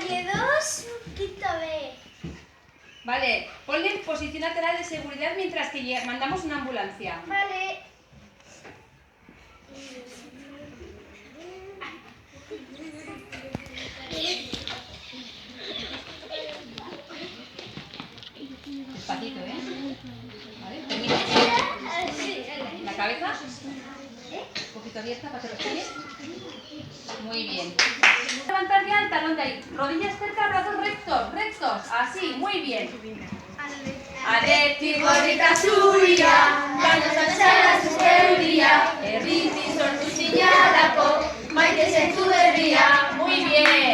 L2, quinto B. Vale, ponle en posición lateral de seguridad mientras que mandamos una ambulancia. Vale. Despacito, ¿eh? Vale, termina. La cabeza. Un poquito abierta para que respires. Muy bien. Levantar ya el talón de ahí. Rodillas cerca, brazos rectos, rectos. Así, muy bien. Aretti gorrita zuria, baina zantzara zuzeuria, herriti sortu zinalako, maite zentu berria. Muy bien.